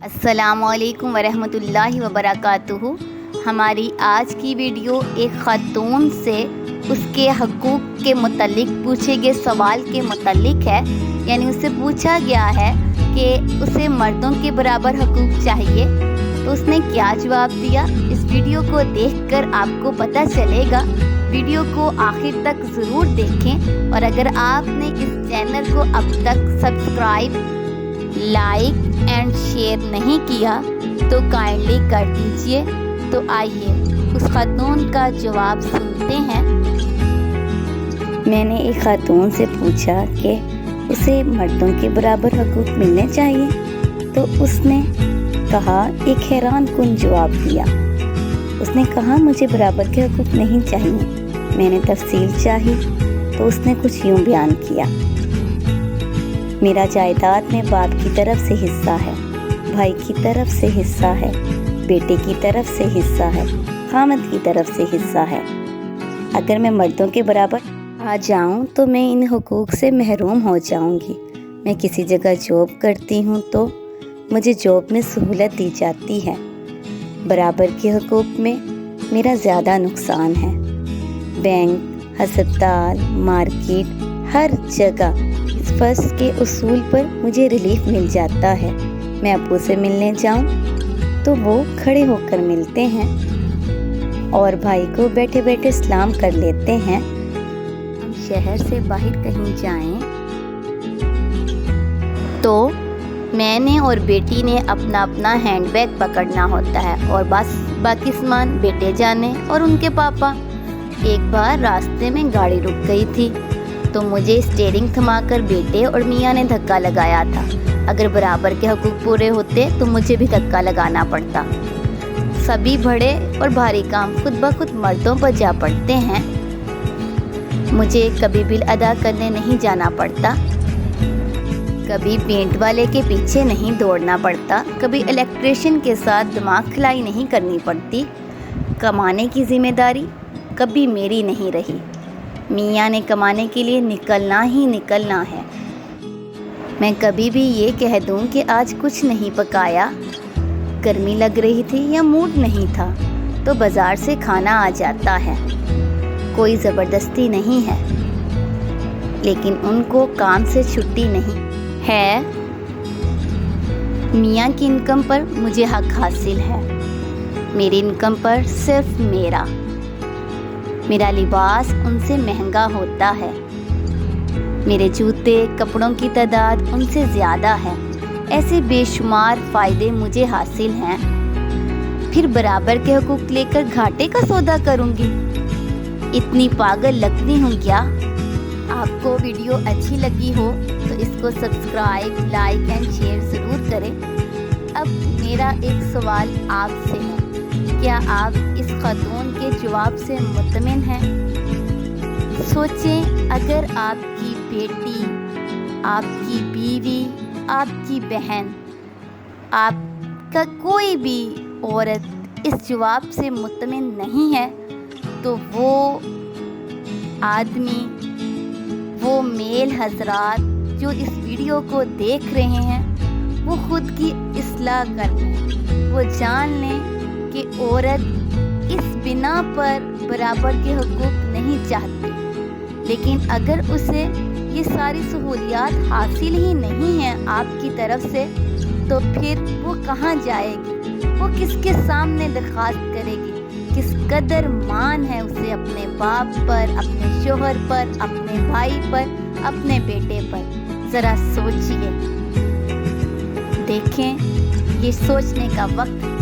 अस्सलाम वालेकुम वरहमतुल्लाहि वबरकातुहू। हमारी आज की वीडियो एक ख़ातून से उसके हकूक़ के मुतल्लिक़ पूछे गए सवाल के मुतल्लिक़ है। यानी उससे पूछा गया है कि उसे मर्दों के बराबर हकूक़ चाहिए, तो उसने क्या जवाब दिया। इस वीडियो को देखकर आपको पता चलेगा। वीडियो को आखिर तक ज़रूर देखें, और अगर आपने इस चैनल को अब तक सब्सक्राइब, लाइक एंड शेयर नहीं किया तो काइंडली कर दीजिए। तो आइए उस खातून का जवाब सुनते हैं। मैंने एक खातून से पूछा कि उसे मर्दों के बराबर हकूक़ मिलने चाहिए, तो उसने कहा, एक हैरान कुन जवाब दिया। उसने कहा, मुझे बराबर के हकूक़ नहीं चाहिए। मैंने तफसील चाही तो उसने कुछ यूँ बयान किया, मेरा जायदाद में बाप की तरफ से हिस्सा है, भाई की तरफ से हिस्सा है, बेटे की तरफ से हिस्सा है, खामद की तरफ से हिस्सा है। अगर मैं मर्दों के बराबर आ जाऊं तो मैं इन हुकूक से महरूम हो जाऊंगी। मैं किसी जगह जॉब करती हूं तो मुझे जॉब में सहूलत दी जाती है। बराबर के हुकूक में मेरा ज़्यादा नुकसान है। बैंक, हस्पताल, मार्केट, हर जगह इस फर्ज के उसूल पर मुझे रिलीफ मिल जाता है। मैं अब्बू से मिलने जाऊं तो वो खड़े होकर मिलते हैं और भाई को बैठे बैठे सलाम कर लेते हैं। हम शहर से बाहर कहीं जाएं तो मैंने और बेटी ने अपना अपना हैंडबैग पकड़ना होता है, और बस बाकी सामान बेटे जाने और उनके पापा। एक बार रास्ते में गाड़ी रुक गई थी तो मुझे स्टीयरिंग थमाकर बेटे और मियाँ ने धक्का लगाया था। अगर बराबर के हकूक़ पूरे होते तो मुझे भी धक्का लगाना पड़ता। सभी बड़े और भारी काम खुद ब खुद मर्दों पर जा पड़ते हैं। मुझे कभी बिल अदा करने नहीं जाना पड़ता, कभी पेंट वाले के पीछे नहीं दौड़ना पड़ता, कभी इलेक्ट्रिशियन के साथ दिमाग खिलाई नहीं करनी पड़ती। कमाने की जिम्मेदारी कभी मेरी नहीं रही। मियाँ ने कमाने के लिए निकलना ही निकलना है। मैं कभी भी ये कह दूँ कि आज कुछ नहीं पकाया, गर्मी लग रही थी या मूड नहीं था, तो बाज़ार से खाना आ जाता है। कोई ज़बरदस्ती नहीं है, लेकिन उनको काम से छुट्टी नहीं है। मियाँ की इनकम पर मुझे हक हासिल है। मेरी इनकम पर सिर्फ मेरा लिबास उनसे महंगा होता है। मेरे जूते कपड़ों की तादाद उनसे ज़्यादा है। ऐसे बेशुमार फ़ायदे मुझे हासिल हैं। फिर बराबर के हुकूक लेकर घाटे का सौदा करूँगी। इतनी पागल लगती हूँ क्या? आपको वीडियो अच्छी लगी हो तो इसको सब्सक्राइब, लाइक एंड शेयर ज़रूर करें। अब मेरा एक सवाल आपसे है, क्या आप इस खातून के जवाब से मुतमिन हैं? सोचें, अगर आपकी बेटी, आपकी बीवी, आपकी बहन, आपका कोई भी औरत इस जवाब से मुतमिन नहीं है, तो वो आदमी, वो मेल हजरात जो इस वीडियो को देख रहे हैं, वो खुद की इस्लाह कर लें। वो जान लें कि औरत इस बिना पर बराबर के हुकूक नहीं चाहती, लेकिन अगर उसे ये सारी सहूलियात हासिल ही नहीं है आपकी तरफ से, तो फिर वो कहाँ जाएगी? वो किसके सामने दरख्वास्त करेगी? किस कदर मान है उसे अपने बाप पर, अपने शोहर पर, अपने भाई पर, अपने बेटे पर? ज़रा सोचिए। देखें, ये सोचने का वक्त